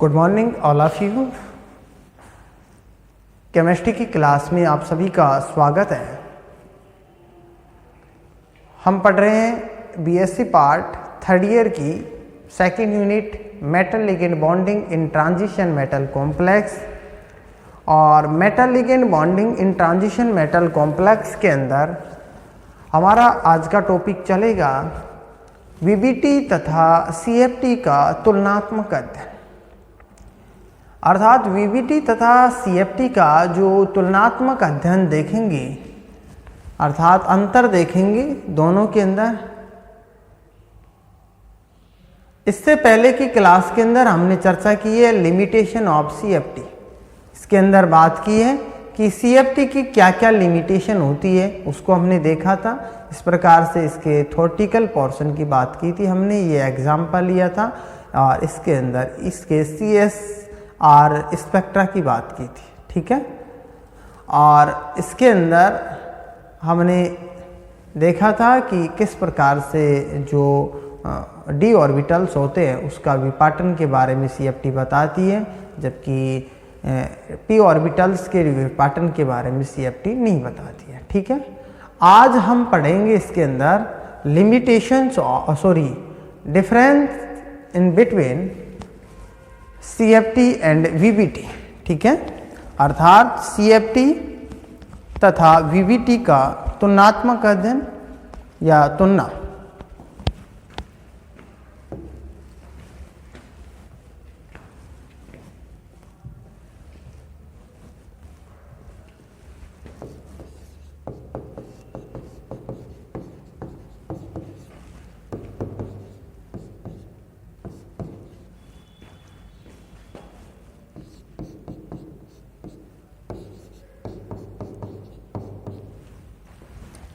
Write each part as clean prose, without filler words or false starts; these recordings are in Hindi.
Good morning all of you. Chemistry की क्लास में आप सभी का स्वागत है। हम पढ़ रहे हैं बीएससी पार्ट थर्ड ईयर की second unit metal ligand bonding in transition metal complex. और metal ligand bonding in transition metal complex के अंदर हमारा आज का टॉपिक चलेगा वीबीटी तथा सीएफटी का तुलनात्मक अध्ययन। अर्थात वीबीटी तथा सीएफटी का जो तुलनात्मक अध्ययन देखेंगे, अर्थात अंतर देखेंगे दोनों के अंदर। इससे पहले की क्लास के अंदर हमने चर्चा की है लिमिटेशन ऑफ सीएफटी। इसके अंदर बात की है कि सीएफटी की क्या क्या लिमिटेशन होती है, उसको हमने देखा था। इस प्रकार से इसके थ्योरेटिकल पोर्शन की बात की थी हमने, ये एग्जाम्पल लिया था और इसके अंदर इसके सीएसआर स्पेक्ट्रा की बात की थी, ठीक है। और इसके अंदर हमने देखा था कि किस प्रकार से जो डी ऑर्बिटल्स होते हैं उसका विपाटन के बारे में सीएफटी बताती है, जबकि पी ऑर्बिटल्स के विपाटन के बारे में सीएफटी नहीं बताती है, ठीक है। आज हम पढ़ेंगे इसके अंदर limitations difference in between CFT and VBT, ठीक है। अर्थात सीएफटी तथा वीबीटी का तुलनात्मक अध्ययन या तुलना।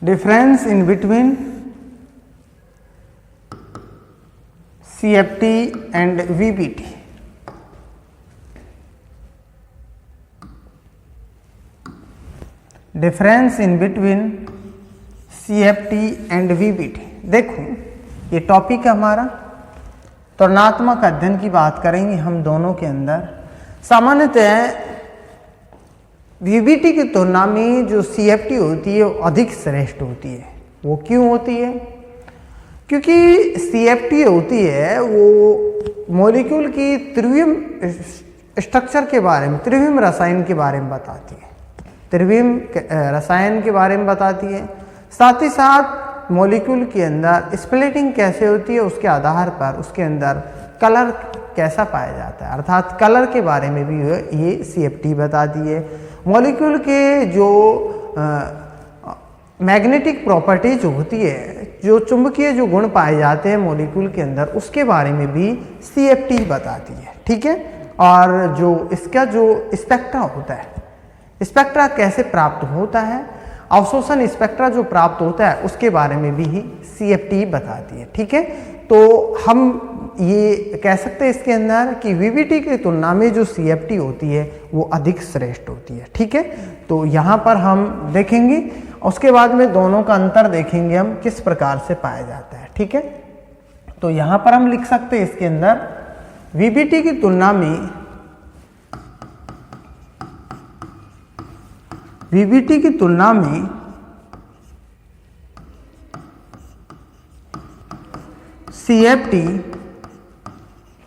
Difference in between CFT and VBT. Difference in between CFT and VBT। देखो ये टॉपिक है हमारा, तुलनात्मक अध्ययन की बात करेंगे हम दोनों के अंदर। सामान्यतः वीबीटी की तुलना में जो सीएफटी होती है वो अधिक श्रेष्ठ होती है। वो क्यों होती है? क्योंकि सीएफटी होती है वो मॉलिक्यूल की त्रिविम स्ट्रक्चर के बारे में, त्रिविम रसायन के बारे में बताती है, त्रिविम रसायन के बारे में बताती है। साथ ही साथ मॉलिक्यूल के अंदर स्प्लिटिंग कैसे होती है उसके आधार पर उसके अंदर कलर कैसा पाया जाता है, अर्थात कलर के बारे में भी ये सीएफटी बताती है। मॉलिक्यूल के जो मैग्नेटिक प्रॉपर्टीज होती है, जो चुंबकीय जो गुण पाए जाते हैं मॉलिक्यूल के अंदर, उसके बारे में भी सीएफटी बताती है, ठीक है। और जो इसका जो स्पेक्ट्रा होता है, स्पेक्ट्रा कैसे प्राप्त होता है, अवशोषण स्पेक्ट्रा जो प्राप्त होता है उसके बारे में भी सीएफटी बताती है, ठीक है। तो हम ये कह सकते हैं इसके अंदर कि वीबीटी की तुलना में जो सीएफटी होती है वो अधिक श्रेष्ठ होती है, ठीक है। तो यहाँ पर हम देखेंगे, उसके बाद में दोनों का अंतर देखेंगे हम किस प्रकार से पाया जाता है, ठीक है। तो यहाँ पर हम लिख सकते हैं इसके अंदर वीबीटी की तुलना में सीएफटी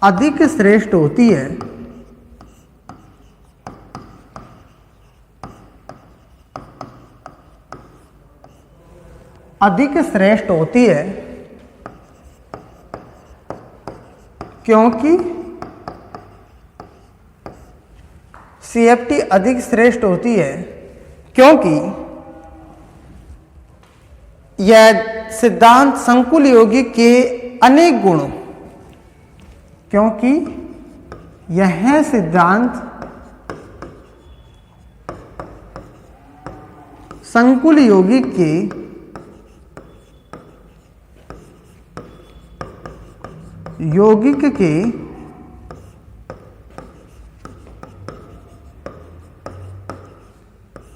अधिक श्रेष्ठ होती है, क्योंकि सीएफटी अधिक श्रेष्ठ होती है क्योंकि यह सिद्धांत संकुल यौगिक के अनेक गुणों, क्योंकि यह सिद्धांत संकुल यौगिक के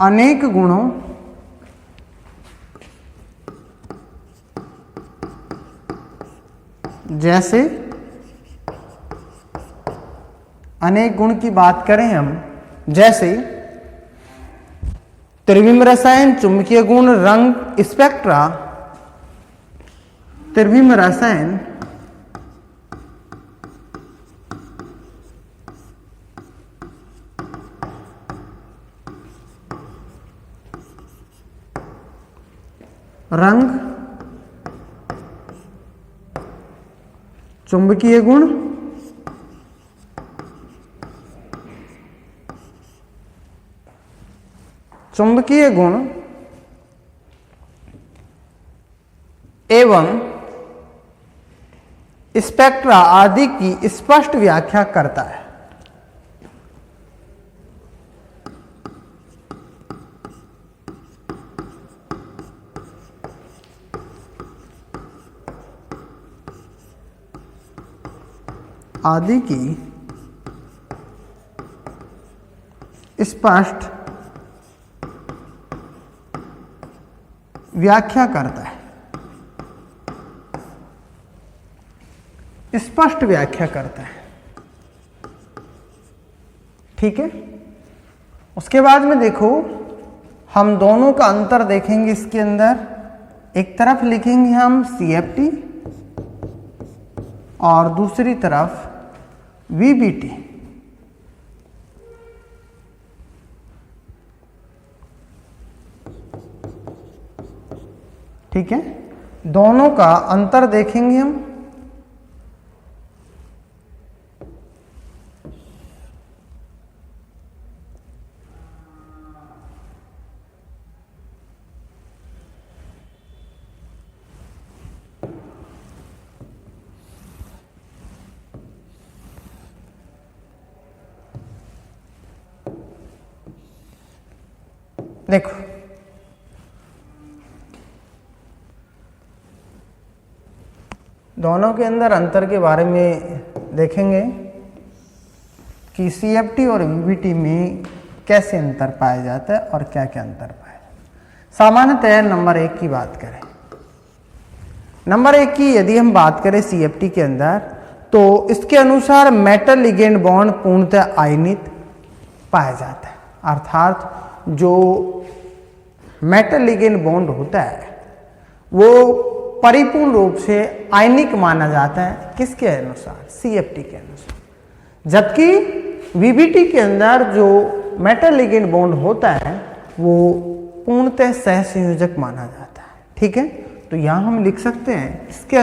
अनेक गुणों जैसे अनेक गुण की बात करें हम, जैसे त्रिविम रसायन, चुंबकीय गुण, रंग, स्पेक्ट्रा, त्रिविम रसायन, रंग, चुंबकीय गुण, चुंबकीय गुण एवं स्पेक्ट्रा आदि की स्पष्ट व्याख्या करता है। आदि की स्पष्ट व्याख्या करता है, स्पष्ट व्याख्या करता है। ठीक है। उसके बाद में देखो, हम दोनों का अंतर देखेंगे इसके अंदर। एक तरफ लिखेंगे हम CFT और दूसरी तरफ VBT। ठीक है, दोनों का अंतर देखेंगे हम। देखो, दोनों के अंदर अंतर के बारे में देखेंगे कि CFT और VBT में कैसे अंतर पाया जाता है और क्या क्या अंतर पाया जाता है। सामान्यतः नंबर 1 की बात करें, नंबर 1 की यदि हम बात करें CFT के अंदर, तो इसके अनुसार मेटल लिगेंड बॉन्ड पूर्णतः आयनित पाया जाता है। अर्थात जो मेटल लिगेंड बॉन्ड होता है वो परिपूर्ण रूप से आयनिक माना जाता है। किसके अनुसार? CFT के अनुसार। जबकि VBT के अंदर जो मेटल लिगेंड बॉन्ड होता है वो पूर्णतः सहसंयोजक माना जाता है। ठीक है, तो यहां हम लिख सकते हैं इसके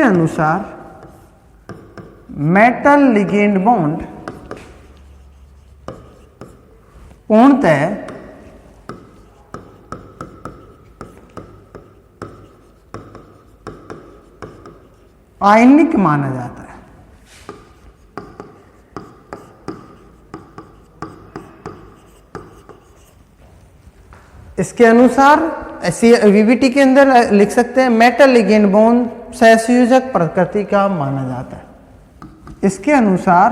अनुसार मेटल लिगेंड बॉन्ड पूर्णतः आयनिक माना जाता है। इसके अनुसार VBT के अंदर लिख सकते हैं मेटल लिगेंड बॉन्ड सहसंयोजक प्रकृति का माना जाता है। इसके अनुसार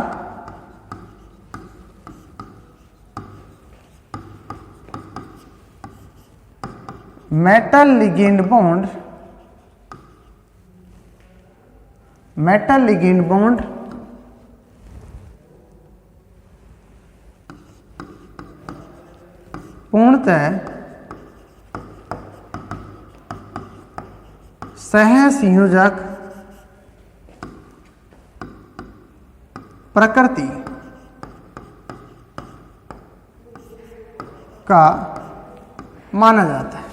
मेटल लिगेंड बॉन्ड पूर्णतः सहसंयोजक प्रकृति का माना जाता है।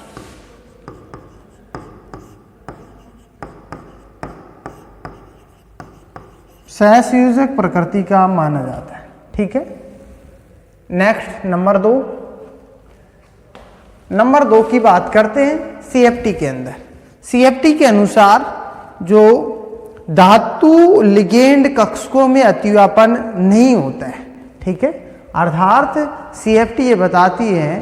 सहसंयोजक प्रकृति का माना जाता है। ठीक है, नेक्स्ट नंबर 2 की बात करते हैं। CFT के अंदर, CFT के अनुसार जो धातु लिगेंड कक्षकों में अतिव्यापन नहीं होता है। ठीक है, अर्थात CFT ये बताती है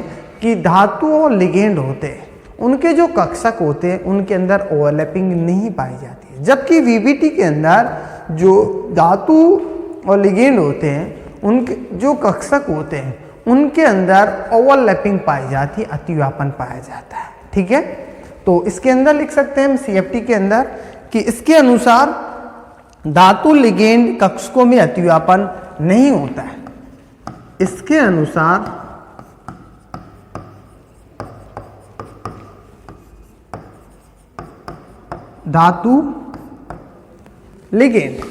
कि धातु और लिगेंड होते हैं, उनके जो कक्षक होते हैं उनके अंदर ओवरलैपिंग नहीं पाई जाती है। जबकि VBT के अंदर जो धातु और लिगेंड होते हैं, उनके जो कक्षक होते हैं उनके अंदर ओवरलैपिंग पाई जाती है, अतिव्यापन पाया जाता है। ठीक है, तो इसके अंदर लिख सकते हैं हम CFT के अंदर कि इसके अनुसार धातु लिगेंड कक्षकों में अतिव्यापन नहीं होता है। इसके अनुसार धातु लिगेंड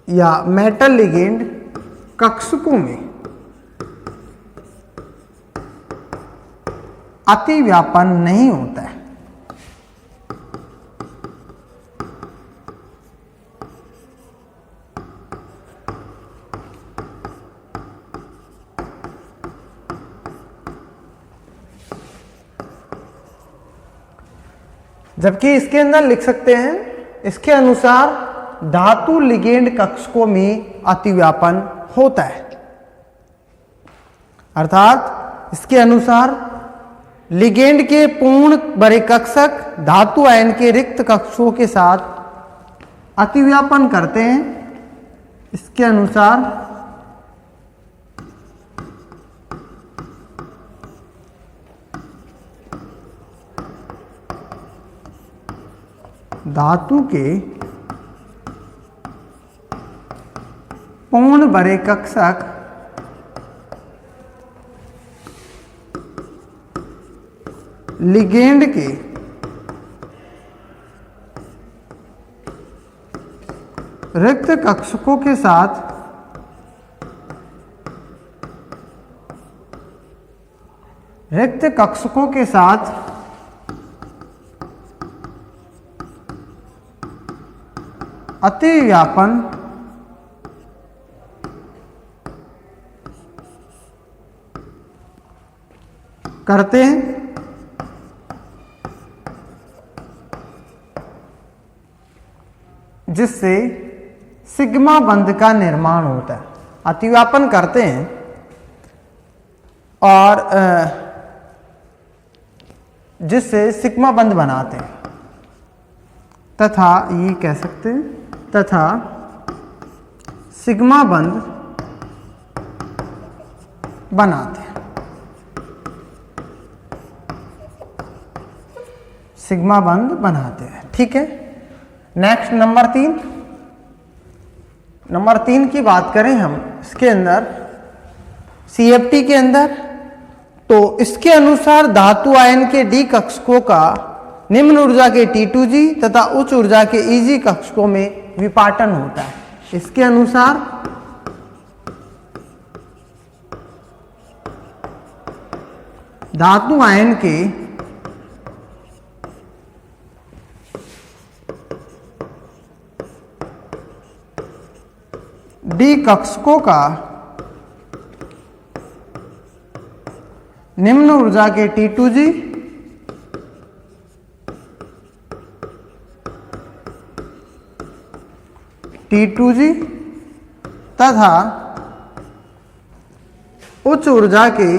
या मेटल लिगेंड कक्षकों में अतिव्यापन नहीं होता है। जबकि इसके अंदर लिख सकते हैं, इसके अनुसार धातु लिगेंड कक्षकों में अतिव्यापन होता है। अर्थात इसके अनुसार लिगेंड के पूर्ण बड़े कक्षक धातु आयन के रिक्त कक्षकों के साथ अतिव्यापन करते हैं। इसके अनुसार धातु के पूर्ण बड़े कक्षक लिगेंड के रिक्त कक्षकों के साथ अतिव्यापन करते हैं। जिससे सिग्मा बंध का निर्माण होता है। अतिव्यापन करते हैं और जिससे सिग्मा बंध बनाते हैं तथा ये कह सकते हैं तथा सिग्मा बंध बनाते हैं। सिग्मा बंध बनाते हैं। ठीक है। नेक्स्ट नंबर 3 की बात करें हम, इसके अंदर CFT के अंदर, तो इसके अनुसार धातु आयन के D कक्षकों का निम्न ऊर्जा के T2G तथा उच्च ऊर्जा के EG कक्षकों में विपाटन होता है। इसके अनुसार धातु आयन के D कक्षकों का निम्न ऊर्जा के T2G तथा उच्च ऊर्जा के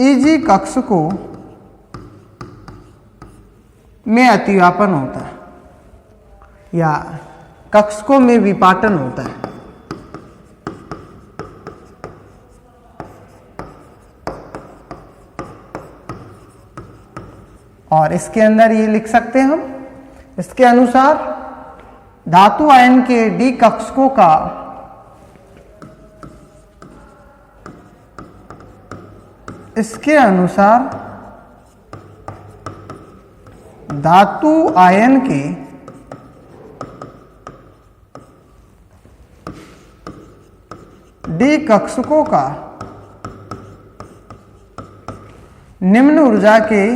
EG कक्षकों में अतिव्यापन होता है या कक्षकों में विपाटन होता है। और इसके अंदर ये लिख सकते हैं हम, इसके अनुसार धातु आयन के D कक्षकों का इसके अनुसार धातु आयन के D कक्षकों का निम्न ऊर्जा के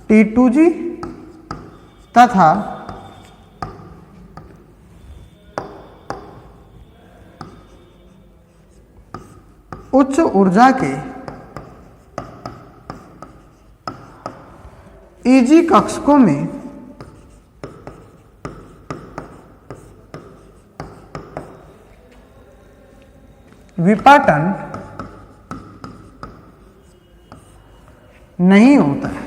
T2G तथा उच्च ऊर्जा के EG कक्षकों में विपाटन नहीं होता है।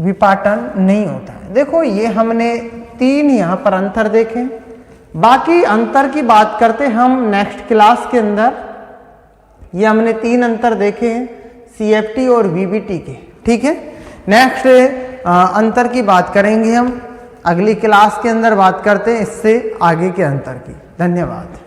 विपाटन नहीं होता है। देखो ये हमने 3 यहाँ पर अंतर देखे, बाकी अंतर की बात करते हम नेक्स्ट क्लास के अंदर। ये हमने 3 अंतर देखे हैं CFT और VBT के, ठीक है। नेक्स्ट अंतर की बात करेंगे हम अगली क्लास के अंदर, बात करते हैं इससे आगे के अंतर की। धन्यवाद।